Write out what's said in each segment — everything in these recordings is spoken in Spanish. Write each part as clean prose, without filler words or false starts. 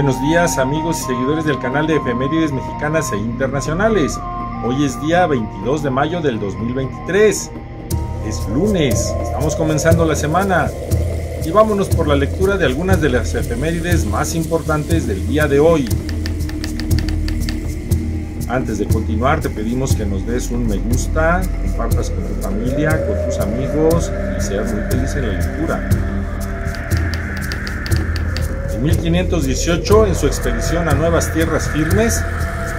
Buenos días amigos y seguidores del canal de efemérides mexicanas e internacionales. Hoy es día 22 de mayo del 2023. Es lunes, estamos comenzando la semana. Y vámonos por la lectura de algunas de las efemérides más importantes del día de hoy. Antes de continuar te pedimos que nos des un me gusta, compartas con tu familia, con tus amigos y seas muy feliz en la lectura. En 1518, en su expedición a nuevas tierras firmes,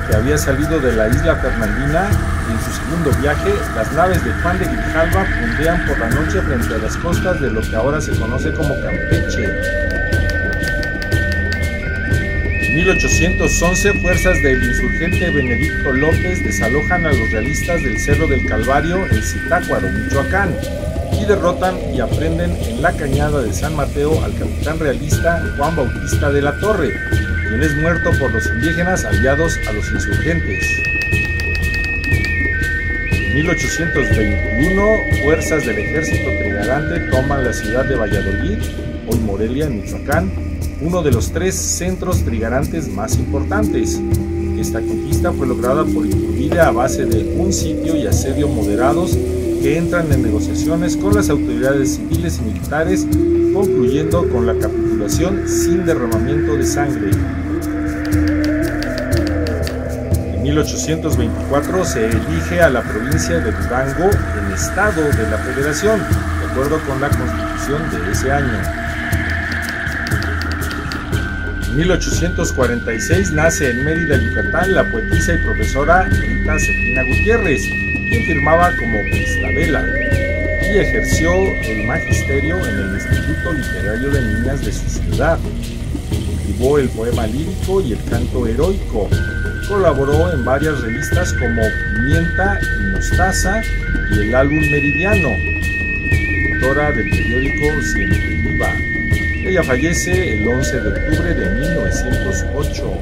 que había salido de la isla Fernandina, en su segundo viaje, las naves de Juan de Grijalva fondean por la noche frente a las costas de lo que ahora se conoce como Campeche. En 1811, fuerzas del insurgente Benedicto López desalojan a los realistas del Cerro del Calvario en Zitácuaro, Michoacán, y derrotan y aprenden en la cañada de San Mateo al capitán realista Juan Bautista de la Torre, quien es muerto por los indígenas aliados a los insurgentes. En 1821, fuerzas del ejército trigarante toman la ciudad de Valladolid, hoy Morelia, en Michoacán, uno de los tres centros trigarantes más importantes. Esta conquista fue lograda por Iturbide a base de un sitio y asedio moderados que entran en negociaciones con las autoridades civiles y militares, concluyendo con la capitulación sin derramamiento de sangre. En 1824 se elige a la provincia de Durango en estado de la Federación, de acuerdo con la Constitución de ese año. En 1846 nace en Mérida, Yucatán, la poetisa y profesora Rita Cefina Gutiérrez, quien firmaba como Cristabela, y ejerció el magisterio en el Instituto Literario de Niñas de su ciudad. Cultivó el poema lírico y el canto heroico. Colaboró en varias revistas como Pimienta y Mostaza y el Álbum Meridiano. Editora del periódico Siempre Viva. Ella fallece el 11 de octubre de 1908.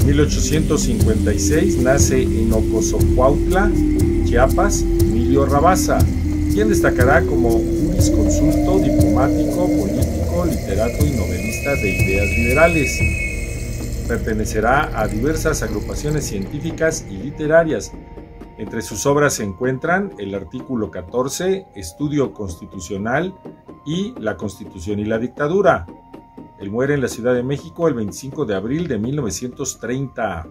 En 1856 nace en Ocosocuautla, Chiapas, Emilio Rabasa, quien destacará como jurisconsulto, diplomático, político, literato y novelista de ideas liberales. Pertenecerá a diversas agrupaciones científicas y literarias. Entre sus obras se encuentran el artículo 14, Estudio Constitucional y La Constitución y la Dictadura. Él muere en la Ciudad de México el 25 de abril de 1930.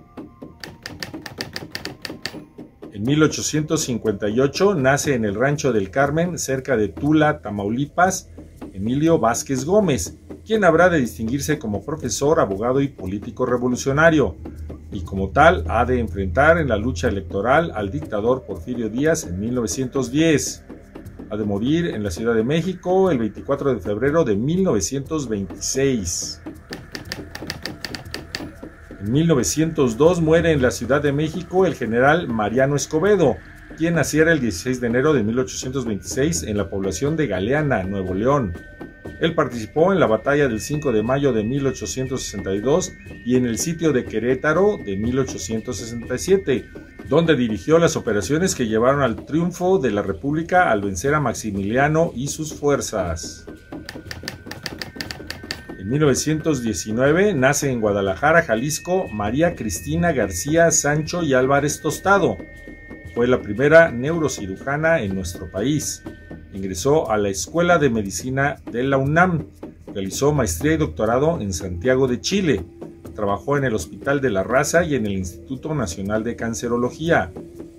En 1858 nace en el Rancho del Carmen, cerca de Tula, Tamaulipas, Emilio Vázquez Gómez, quien habrá de distinguirse como profesor, abogado y político revolucionario, y como tal ha de enfrentar en la lucha electoral al dictador Porfirio Díaz en 1910. Ha de morir en la Ciudad de México el 24 de febrero de 1926. En 1902 muere en la Ciudad de México el general Mariano Escobedo, quien naciera el 16 de enero de 1826 en la población de Galeana, Nuevo León. Él participó en la batalla del 5 de mayo de 1862 y en el sitio de Querétaro de 1867, donde dirigió las operaciones que llevaron al triunfo de la República al vencer a Maximiliano y sus fuerzas. En 1919 nace en Guadalajara, Jalisco, María Cristina García Sancho y Álvarez Tostado. Fue la primera neurocirujana en nuestro país. Ingresó a la Escuela de Medicina de la UNAM. Realizó maestría y doctorado en Santiago de Chile. Trabajó en el Hospital de la Raza y en el Instituto Nacional de Cancerología.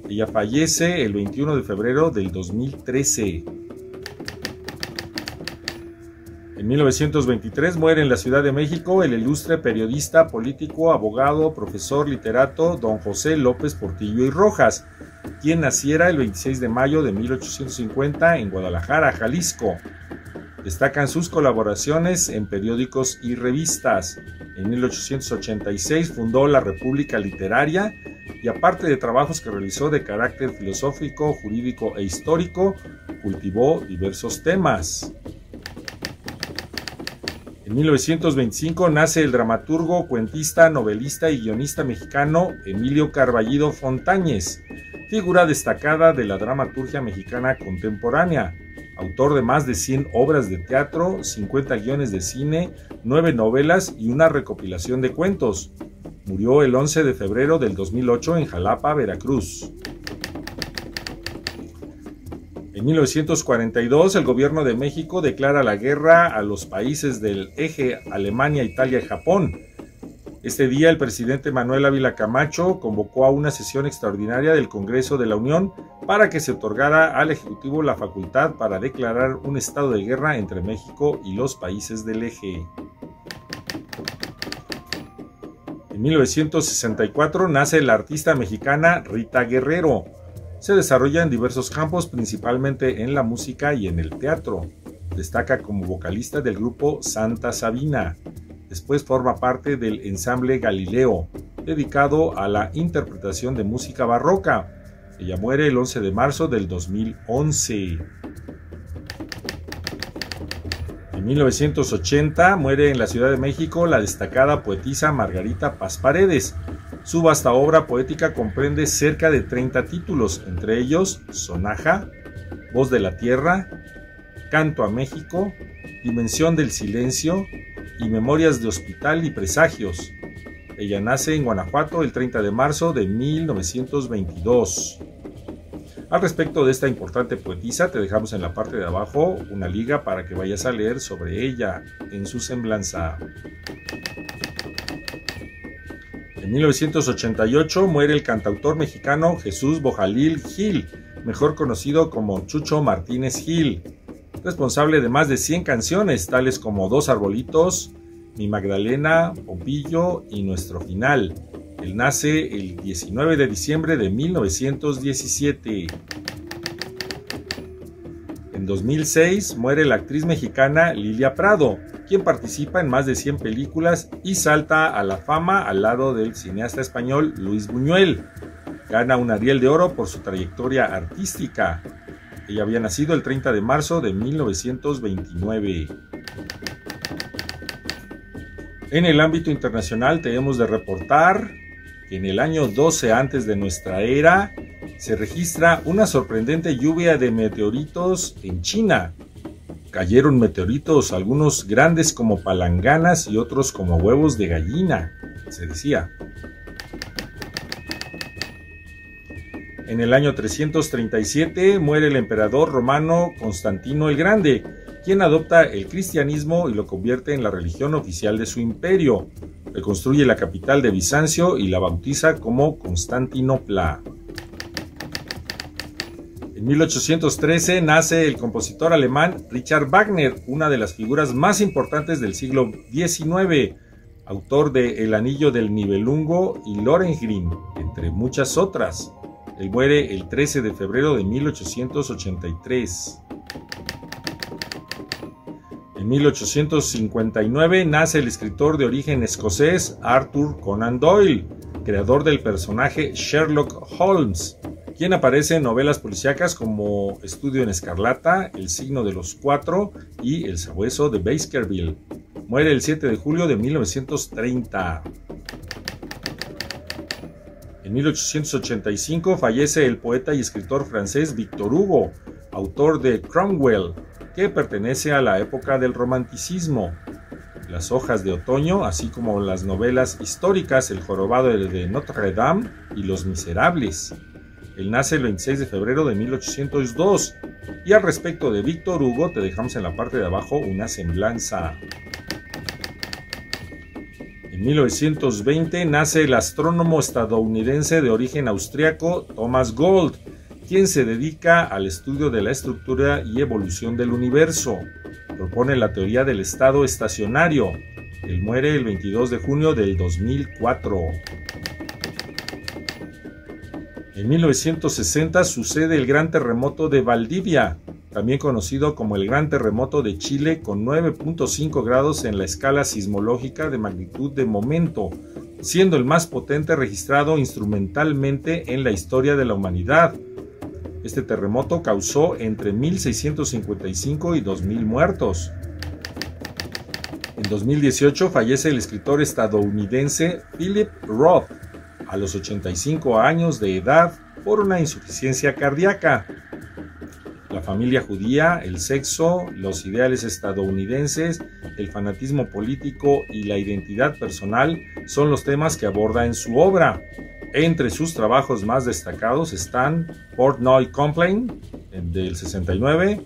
Ella fallece el 21 de febrero del 2013. En 1923 muere en la Ciudad de México el ilustre periodista, político, abogado, profesor, literato, don José López Portillo y Rojas, quien naciera el 26 de mayo de 1850 en Guadalajara, Jalisco. Destacan sus colaboraciones en periódicos y revistas. En 1886 fundó la República Literaria y, aparte de trabajos que realizó de carácter filosófico, jurídico e histórico, cultivó diversos temas. En 1925 nace el dramaturgo, cuentista, novelista y guionista mexicano Emilio Carballido Fontañez, figura destacada de la dramaturgia mexicana contemporánea. autor de más de 100 obras de teatro, 50 guiones de cine, 9 novelas y una recopilación de cuentos. Murió el 11 de febrero del 2008 en Jalapa, Veracruz. En 1942, el gobierno de México declara la guerra a los países del eje Alemania, Italia y Japón. Este día, el presidente Manuel Ávila Camacho convocó a una sesión extraordinaria del Congreso de la Unión para que se otorgara al Ejecutivo la facultad para declarar un estado de guerra entre México y los países del eje. En 1964 nace la artista mexicana Rita Guerrero. Se desarrolla en diversos campos, principalmente en la música y en el teatro. Destaca como vocalista del grupo Santa Sabina. Después forma parte del ensamble Galileo, dedicado a la interpretación de música barroca. Ella muere el 11 de marzo del 2011. En 1980 muere en la Ciudad de México la destacada poetisa Margarita Paz Paredes. Su vasta obra poética comprende cerca de 30 títulos, entre ellos Sonaja, Voz de la Tierra, Canto a México, Dimensión del Silencio y Memorias de Hospital y Presagios. Ella nace en Guanajuato el 30 de marzo de 1922. Al respecto de esta importante poetisa, te dejamos en la parte de abajo una liga para que vayas a leer sobre ella en su semblanza. En 1988 muere el cantautor mexicano Jesús Bojalil Gil, mejor conocido como Chucho Martínez Gil, responsable de más de 100 canciones, tales como Dos Arbolitos, Mi Magdalena, Pompillo y Nuestro Final. Él nace el 19 de diciembre de 1917. En 2006 muere la actriz mexicana Lilia Prado, quien participa en más de 100 películas y salta a la fama al lado del cineasta español Luis Buñuel. Gana un Ariel de Oro por su trayectoria artística. Ella había nacido el 30 de marzo de 1929. En el ámbito internacional tenemos de reportar que en el año 12 antes de nuestra era se registra una sorprendente lluvia de meteoritos en China. Cayeron meteoritos, algunos grandes como palanganas y otros como huevos de gallina, se decía. En el año 337 muere el emperador romano Constantino el Grande, quien adopta el cristianismo y lo convierte en la religión oficial de su imperio. Reconstruye la capital de Bizancio y la bautiza como Constantinopla. En 1813 nace el compositor alemán Richard Wagner, una de las figuras más importantes del siglo XIX, autor de El Anillo del Nibelungo y Lohengrin, entre muchas otras. Él muere el 13 de febrero de 1883. En 1859 nace el escritor de origen escocés Arthur Conan Doyle, creador del personaje Sherlock Holmes, quien aparece en novelas policíacas como Estudio en Escarlata, El signo de los cuatro y El sabueso de Baskerville. Muere el 7 de julio de 1930. En 1885 fallece el poeta y escritor francés Victor Hugo, autor de Cromwell, que pertenece a la época del romanticismo. Las hojas de otoño, así como las novelas históricas El jorobado de Notre Dame y Los Miserables. Él nace el 26 de febrero de 1802, y al respecto de Víctor Hugo te dejamos en la parte de abajo una semblanza. En 1920 nace el astrónomo estadounidense de origen austriaco Thomas Gold, quien se dedica al estudio de la estructura y evolución del universo. Propone la teoría del estado estacionario. Él muere el 22 de junio del 2004. En 1960 sucede el Gran Terremoto de Valdivia, también conocido como el Gran Terremoto de Chile, con 9.5 grados en la escala sismológica de magnitud de momento, siendo el más potente registrado instrumentalmente en la historia de la humanidad. Este terremoto causó entre 1.655 y 2.000 muertos. En 2018 fallece el escritor estadounidense Philip Roth, a los 85 años de edad, por una insuficiencia cardíaca. La familia judía, el sexo, los ideales estadounidenses, el fanatismo político y la identidad personal son los temas que aborda en su obra. Entre sus trabajos más destacados están Portnoy Complaint del 69,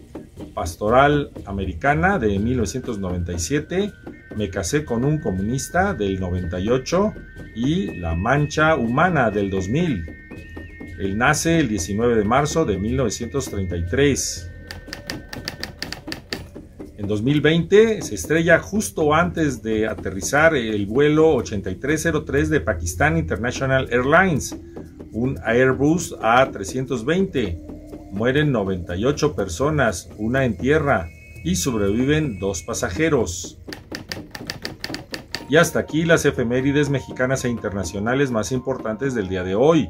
Pastoral Americana de 1997, Me casé con un comunista del 98 y La mancha humana del 2000. Él nace el 19 de marzo de 1933. En 2020 se estrella justo antes de aterrizar el vuelo 8303 de Pakistan International Airlines, un Airbus A320. Mueren 98 personas, una en tierra, y sobreviven 2 pasajeros. Y hasta aquí las efemérides mexicanas e internacionales más importantes del día de hoy.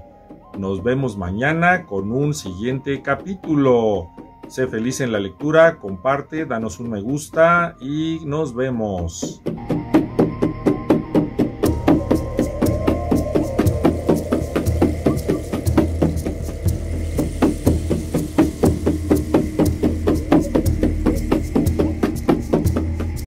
Nos vemos mañana con un siguiente capítulo. Sé feliz en la lectura, comparte, danos un me gusta y nos vemos.